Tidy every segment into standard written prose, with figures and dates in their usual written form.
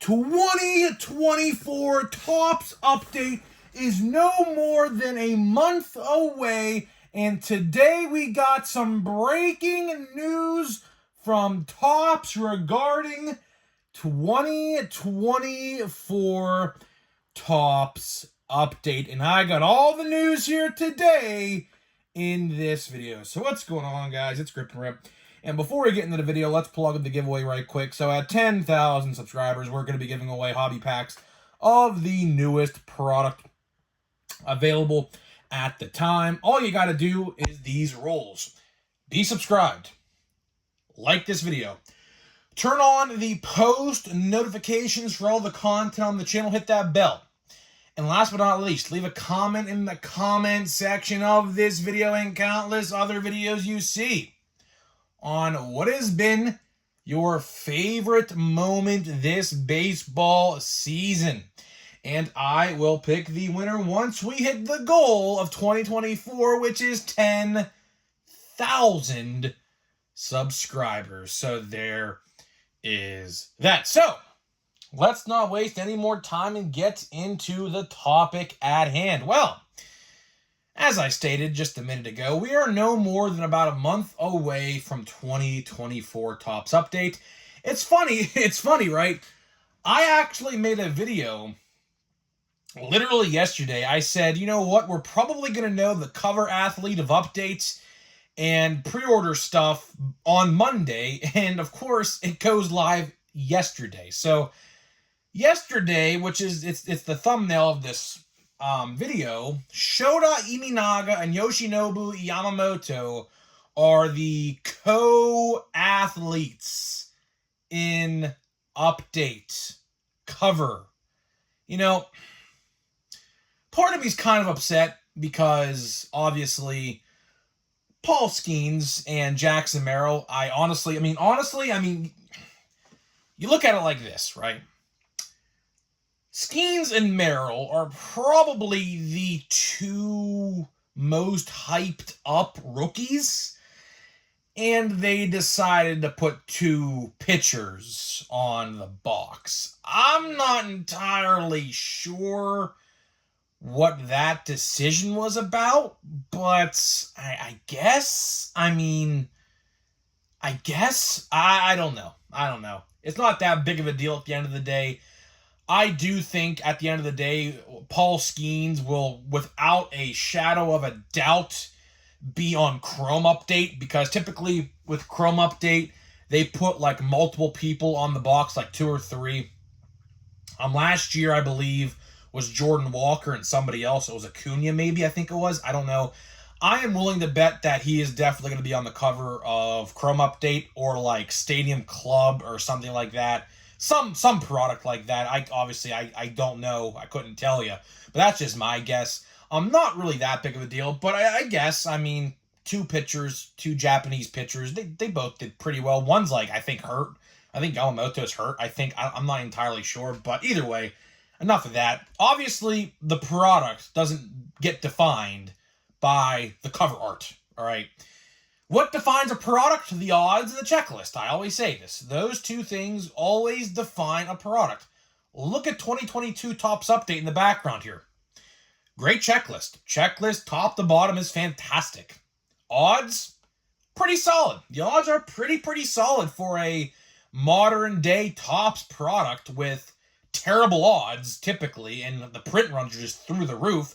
2024 Topps update is no more than a month away, and today we got some breaking news from Topps regarding 2024 Topps update, and I got all the news here today in this video. So what's going on, guys? It's Grip and Rip. And before we get into the video, let's plug in the giveaway right quick. So at 10,000 subscribers, we're going to be giving away hobby packs of the newest product available at the time. All you got to do is these rules. Be subscribed. Like this video. Turn on the post notifications for all the content on the channel. Hit that bell. And last but not least, leave a comment in the comment section of this video and countless other videos you see on what has been your favorite moment this baseball season. And I will pick the winner once we hit the goal of 2024, which is 10,000 subscribers. So there is that. So let's not waste any more time and get into the topic at hand. Well, as I stated just a minute ago, we are no more than about a month away from 2024 Topps update. It's funny, right? I actually made a video literally yesterday. I said, you know what? We're probably going to know the cover athlete of updates and pre-order stuff on Monday. And of course, it goes live yesterday. So yesterday, which is it's the thumbnail of this video, Shota Imanaga and Yoshinobu Yamamoto are the co-athletes in update cover. You know, part of me's kind of upset because obviously Paul Skeens and Jackson Merrill, honestly, you look at it like this, right? Skeens and Merrill are probably the two most hyped up rookies, and they decided to put two pitchers on the box. I'm not entirely sure what that decision was about, but I guess, I don't know. It's not that big of a deal at the end of the day. I do think at the end of the day, Paul Skeens will, without a shadow of a doubt, be on Chrome Update, because typically with Chrome Update, they put like multiple people on the box, like 2 or 3. Last year, I believe, was Jordan Walker and somebody else. It was Acuna, maybe, I think it was. I don't know. I am willing to bet that he is definitely going to be on the cover of Chrome Update or like Stadium Club or something like that. Some product like that. I don't know. I couldn't tell you. But that's just my guess. Not really that big of a deal. But I guess, two pitchers, two Japanese pitchers, they both did pretty well. One's I think hurt. I think Yamamoto's hurt. I'm not entirely sure. But either way, enough of that. Obviously, the product doesn't get defined by the cover art. All right. What defines a product? The odds and the checklist. I always say this. Those two things always define a product. Look at 2022 Topps update in the background here. Great checklist. Checklist top to bottom is fantastic. Odds, pretty solid. The odds are pretty solid for a modern day Topps product with terrible odds typically, and the print runs are just through the roof.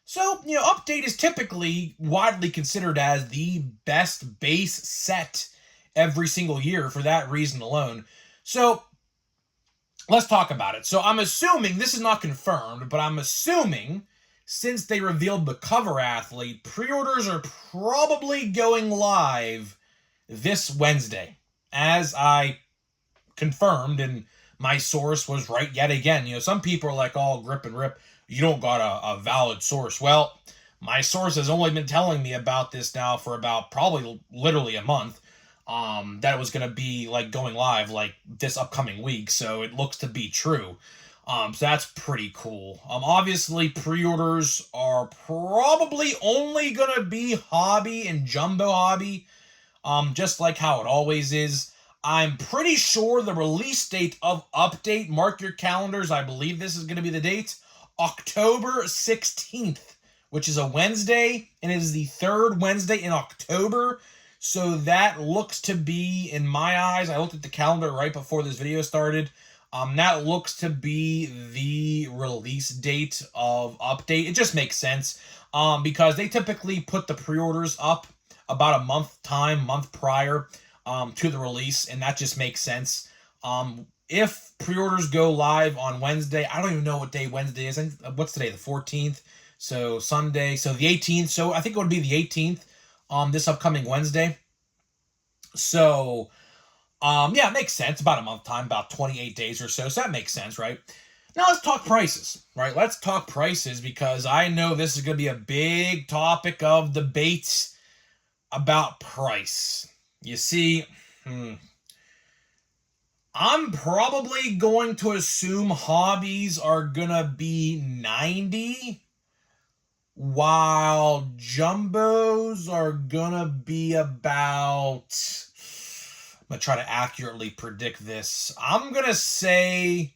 So, update is typically widely considered as the best base set every single year for that reason alone. So, let's talk about it. So, I'm assuming, this is not confirmed, but I'm assuming since they revealed the cover athlete, pre-orders are probably going live this Wednesday, as I confirmed, and my source was right yet again. Some people are like, oh, Grip and Rip, you don't got a valid source. Well, my source has only been telling me about this now for about probably literally a month, that it was going to be going live this upcoming week. So it looks to be true. So that's pretty cool. Obviously pre-orders are probably only going to be hobby and jumbo hobby. Just like how it always is. I'm pretty sure the release date of Update, mark your calendars, I believe this is going to be the date, October 16th, which is a Wednesday, and it is the third Wednesday in October. So that looks to be, in my eyes, I looked at the calendar right before this video started, that looks to be the release date of Update. It just makes sense, because they typically put the pre-orders up about a month prior to the release, and that just makes sense. If pre-orders go live on Wednesday, I don't even know what day Wednesday is. What's today? The 14th. So Sunday. So the 18th. So I think it would be the 18th. This upcoming Wednesday. So, yeah, it makes sense. About a month time, about 28 days or so. So that makes sense, right? Now let's talk prices, right? Let's talk prices, because I know this is going to be a big topic of debate about price. You see, I'm probably going to assume hobbies are going to be $90, while jumbos are going to be about, I'm going to try to accurately predict this. I'm going to say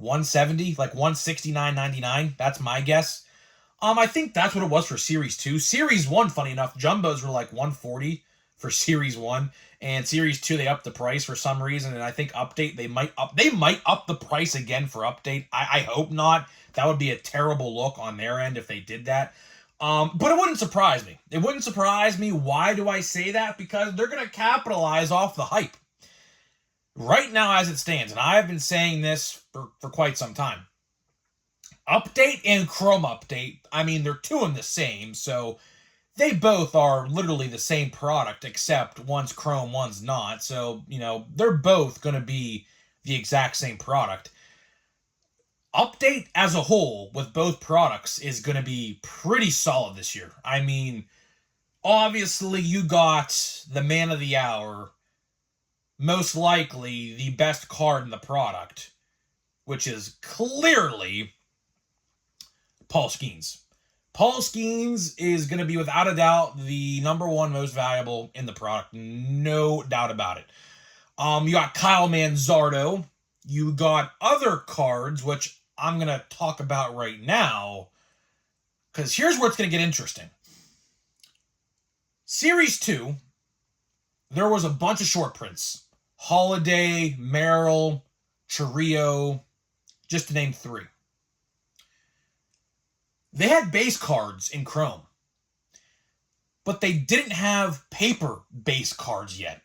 $170, like $169.99. That's my guess. I think that's what it was for Series 2. Series 1, funny enough, jumbos were like $140 for Series 1, and Series 2 they upped the price for some reason, and I think Update they might up the price again for Update. I hope not. That would be a terrible look on their end if they did that. But it wouldn't surprise me. It wouldn't surprise me. Why do I say that? Because they're going to capitalize off the hype. Right now as it stands, and I've been saying this for quite some time, Update and Chrome Update, I mean, they're two and the same, so they both are literally the same product, except one's Chrome, one's not. So, you know, they're both going to be the exact same product. Update as a whole with both products is going to be pretty solid this year. I mean, obviously you got the man of the hour, most likely the best card in the product, which is clearly Paul Skeens. Paul Skeens is going to be, without a doubt, the number one most valuable in the product. No doubt about it. You got Kyle Manzardo. You got other cards, which I'm going to talk about right now, because here's where it's going to get interesting. Series 2, there was a bunch of short prints. Holiday, Merrill, Chirrio, just to name 3. They had base cards in Chrome, but they didn't have paper base cards yet.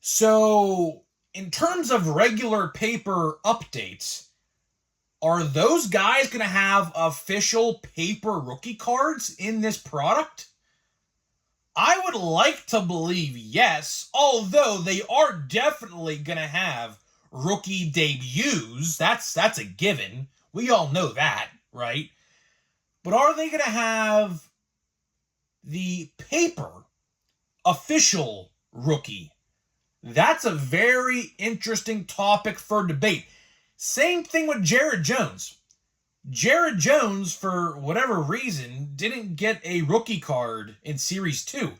So, in terms of regular paper updates, are those guys going to have official paper rookie cards in this product? I would like to believe yes, although they are definitely going to have rookie debuts. That's a given. We all know that, right? But are they going to have the paper official rookie? That's a very interesting topic for debate. Same thing with Jared Jones. Jared Jones, for whatever reason, didn't get a rookie card in Series 2.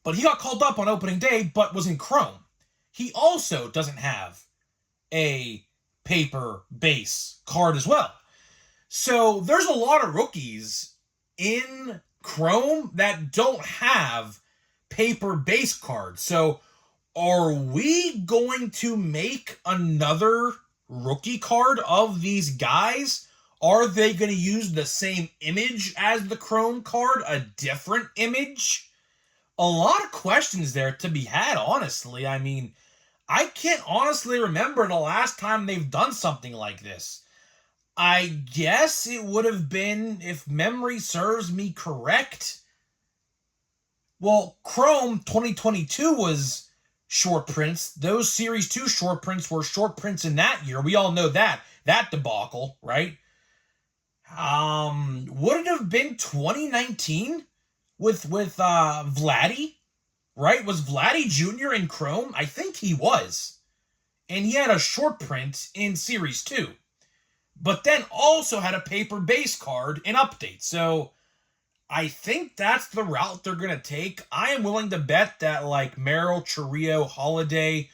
But he got called up on opening day, but was in Chrome. He also doesn't have a paper base card as well. So there's a lot of rookies in Chrome that don't have paper base cards. So are we going to make another rookie card of these guys? Are they going to use the same image as the Chrome card? A different image? A lot of questions there to be had, honestly. I mean, I can't honestly remember the last time they've done something like this. I guess it would have been, if memory serves me correct, well, Chrome 2022 was short prints. Those Series 2 short prints were short prints in that year. We all know that debacle, right? Would it have been 2019 with Vladdy, right? Was Vladdy Jr. in Chrome? I think he was. And he had a short print in Series 2. But then also had a paper base card in Update. So I think that's the route they're going to take. I am willing to bet that like Merrill, Chourio, Holiday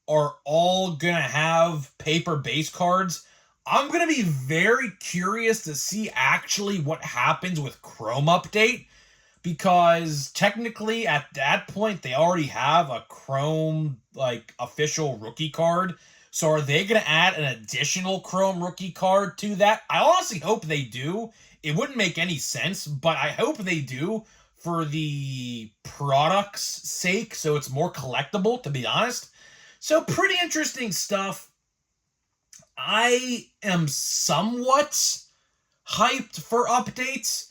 are all going to have paper base cards. I'm going to be very curious to see actually what happens with Chrome Update, because technically at that point they already have a Chrome like official rookie card. So are they going to add an additional Chrome rookie card to that? I honestly hope they do. It wouldn't make any sense, but I hope they do for the product's sake, so it's more collectible, to be honest. So pretty interesting stuff. I am somewhat hyped for updates.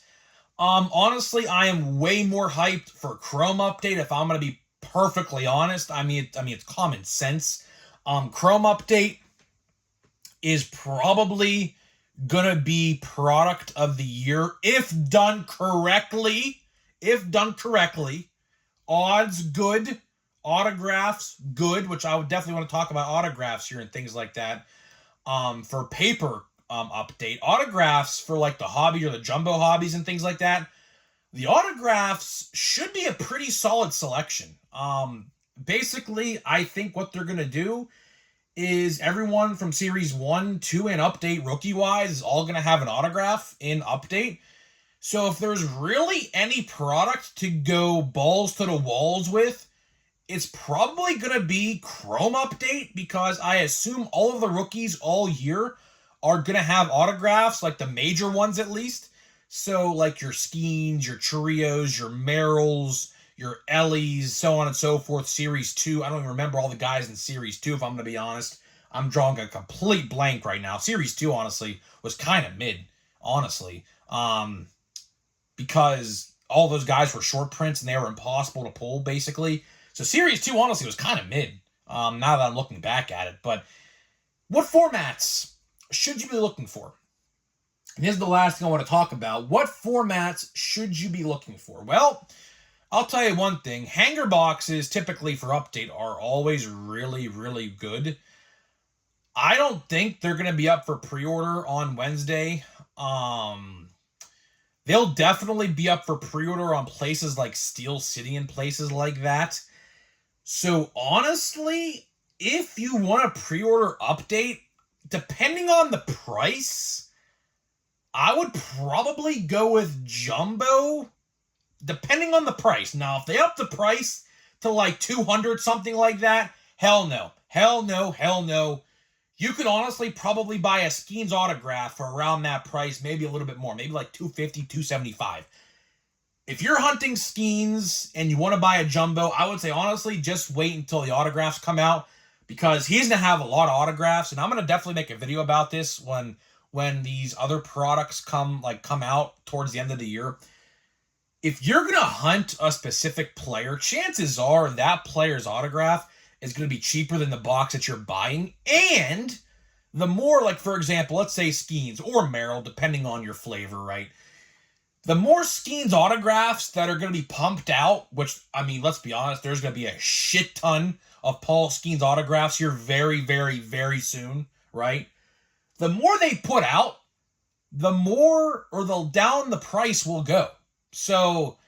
Honestly, I am way more hyped for Chrome Update, if I'm going to be perfectly honest. I mean, it's common sense. Chrome Update is probably gonna be product of the year if done correctly. If done correctly. Odds good, autographs good, which I would definitely want to talk about autographs here and things like that. For paper update, autographs for like the hobby or the jumbo hobbies and things like that. The autographs should be a pretty solid selection. Basically, I think what they're gonna do is everyone from Series 1, 2, and Update rookie-wise is all going to have an autograph in Update. So if there's really any product to go balls to the walls with, it's probably going to be Chrome Update, because I assume all of the rookies all year are going to have autographs, like the major ones at least. So like your Skeens, your Chourios, your Merrills, your Ellies, so on and so forth. Series 2, I don't even remember all the guys in Series 2, if I'm going to be honest. I'm drawing a complete blank right now. Series 2, honestly, was kind of mid, honestly. Because all those guys were short prints and they were impossible to pull, basically. So Series 2, honestly, was kind of mid, now that I'm looking back at it. But what formats should you be looking for? And here's the last thing I want to talk about. What formats should you be looking for? Well, I'll tell you one thing. Hanger boxes, typically for update, are always really, really good. I don't think they're going to be up for pre-order on Wednesday. They'll definitely be up for pre-order on places like Steel City and places like that. So honestly, if you want a pre-order update, depending on the price, I would probably go with Jumbo, depending on the price. Now, if they up the price to like 200, something like that, hell no. Hell no, hell no. You could honestly probably buy a Skeens autograph for around that price, maybe a little bit more, maybe like 250, 275. If you're hunting Skeens and you want to buy a Jumbo, I would say honestly just wait until the autographs come out, because he's going to have a lot of autographs, and I'm going to definitely make a video about this when these other products come out towards the end of the year. If you're going to hunt a specific player, chances are that player's autograph is going to be cheaper than the box that you're buying. And the more, like, for example, let's say Skeens or Merrill, depending on your flavor, right? The more Skeens autographs that are going to be pumped out, which, I mean, let's be honest, there's going to be a shit ton of Paul Skeens autographs here very, very, very soon, right? The more they put out, the more or the down the price will go. So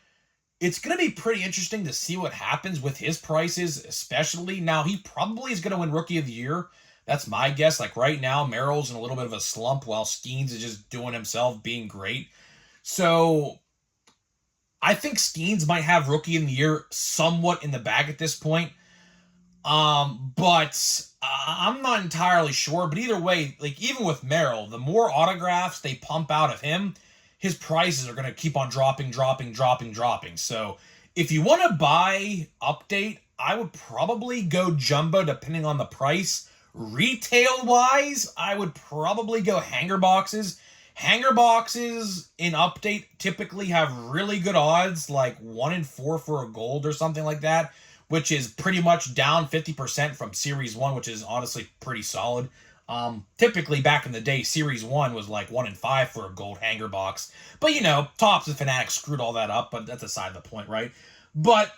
it's going to be pretty interesting to see what happens with his prices, especially. Now, he probably is going to win Rookie of the Year. That's my guess. Like right now, Merrill's in a little bit of a slump while Skeens is just doing himself, being great. So I think Skeens might have Rookie of the Year somewhat in the bag at this point. But I'm not entirely sure. But either way, like even with Merrill, the more autographs they pump out of him, his prices are going to keep on dropping. So if you want to buy update, I would probably go Jumbo depending on the price. Retail-wise, I would probably go hanger boxes. Hanger boxes in update typically have really good odds, like 1 in 4 for a gold or something like that, which is pretty much down 50% from Series 1, which is honestly pretty solid. Typically back in the day, Series 1 was like 1 in 5 for a gold hanger box. But, you know, Topps and Fanatics screwed all that up, but that's aside the point, right? But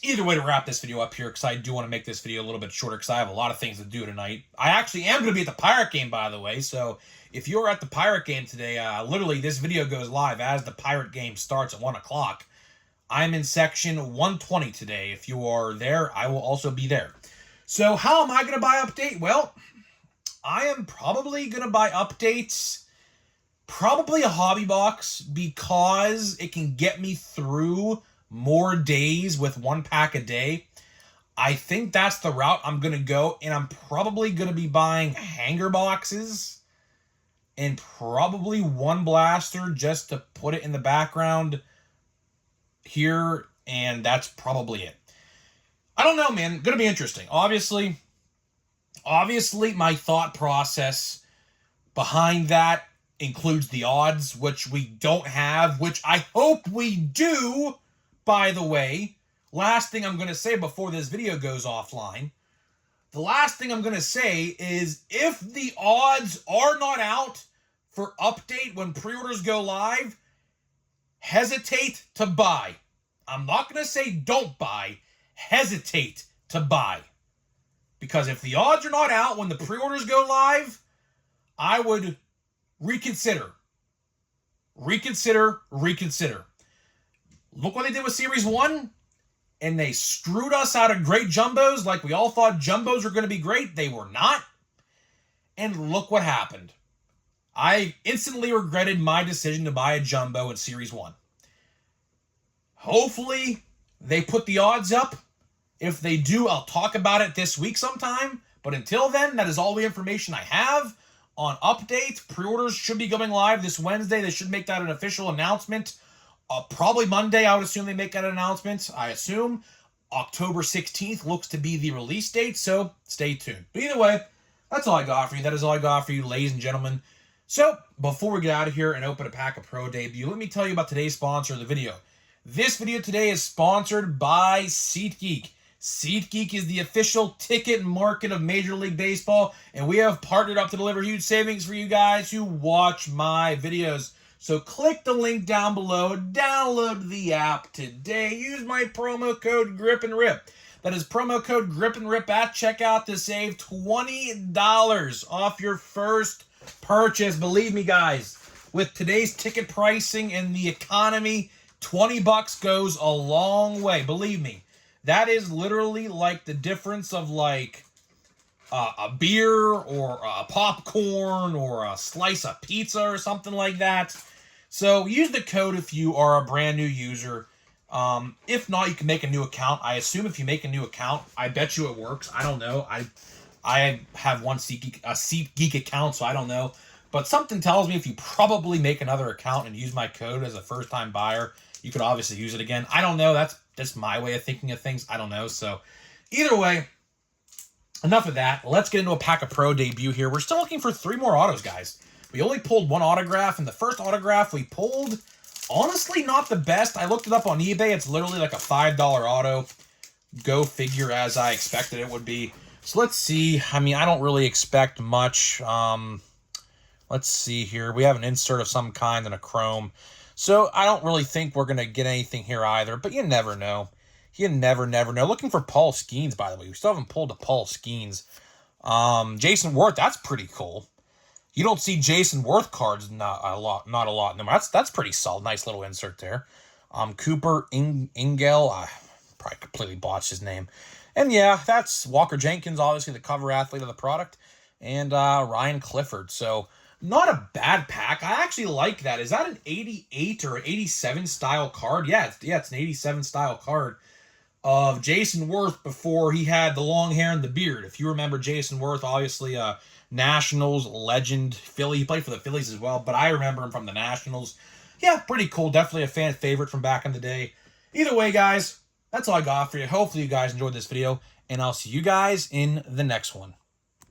either way, to wrap this video up here, because I do want to make this video a little bit shorter, because I have a lot of things to do tonight. I actually am going to be at the Pirate game, by the way, so if you're at the Pirate game today, literally this video goes live as the Pirate game starts at 1 o'clock. I'm in section 120 today. If you are there, I will also be there. So how am I going to buy Update? Well, I am probably going to buy Updates, probably a hobby box, because it can get me through more days with 1 pack a day. I think that's the route I'm going to go, and I'm probably going to be buying hanger boxes and probably 1 blaster just to put it in the background here, and that's probably it. I don't know, man. Gonna be interesting. Obviously, my thought process behind that includes the odds, which we don't have, which I hope we do, by the way. Last thing I'm going to say before this video goes offline. The last thing I'm going to say is, if the odds are not out for Update when pre-orders go live, hesitate to buy. I'm not going to say don't buy. Hesitate to buy. Because if the odds are not out when the pre-orders go live, I would reconsider. Reconsider. Look what they did with Series 1, and they screwed us out of great jumbos like we all thought jumbos were going to be great. They were not. And look what happened. I instantly regretted my decision to buy a jumbo in Series 1. Hopefully, they put the odds up. If they do, I'll talk about it this week sometime. But until then, that is all the information I have on Update. Pre-orders should be going live this Wednesday. They should make that an official announcement. Probably Monday, I would assume they make that announcement. I assume October 16th looks to be the release date, so stay tuned. But either way, that's all I got for you. That is all I got for you, ladies and gentlemen. So, before we get out of here and open a pack of Pro Debut, let me tell you about today's sponsor of the video. This video today is sponsored by SeatGeek. SeatGeek is the official ticket market of Major League Baseball, and we have partnered up to deliver huge savings for you guys who watch my videos. So click the link down below, download the app today, use my promo code GRIPANDRIP. That is promo code GRIPANDRIP at checkout to save $20 off your first purchase. Believe me, guys, with today's ticket pricing and the economy, $20 goes a long way. Believe me, that is literally like the difference of like a beer or a popcorn or a slice of pizza or something like that. So use the code if you are a brand new user. If not, you can make a new account. I assume if you make a new account, I bet you it works. I don't know. I have one SeatGeek account, so I don't know. But something tells me if you probably make another account and use my code as a first-time buyer, you could obviously use it again. I don't know. That's my way of thinking of things. I don't know. So either way, enough of that. Let's get into a pack of Pro Debut here. We're still looking for 3 more autos, guys. We only pulled 1 autograph, and the first autograph we pulled, honestly, not the best. I looked it up on eBay. It's literally like a $5 auto. Go figure, as I expected it would be. So let's see. I mean, I don't really expect much. Let's see here. We have an insert of some kind and a chrome. So I don't really think we're going to get anything here either, but you never know. You never know. Looking for Paul Skeens, by the way. We still haven't pulled a Paul Skeens. Jason Worth, that's pretty cool. You don't see Jason Worth cards not a lot no more. That's pretty solid. Nice little insert there. Cooper Ingel, I probably completely botched his name. And yeah, that's Walker Jenkins, obviously the cover athlete of the product, and Ryan Clifford. So not a bad pack. I actually like that. Is that an 88 or 87 style card? Yeah, it's an 87 style card of Jason Worth before he had the long hair and the beard. If you remember Jason Worth, obviously Nationals legend, Philly. He played for the Phillies as well, but I remember him from the Nationals. Yeah, pretty cool. Definitely a fan favorite from back in the day. Either way, guys, that's all I got for you. Hopefully you guys enjoyed this video, and I'll see you guys in the next one.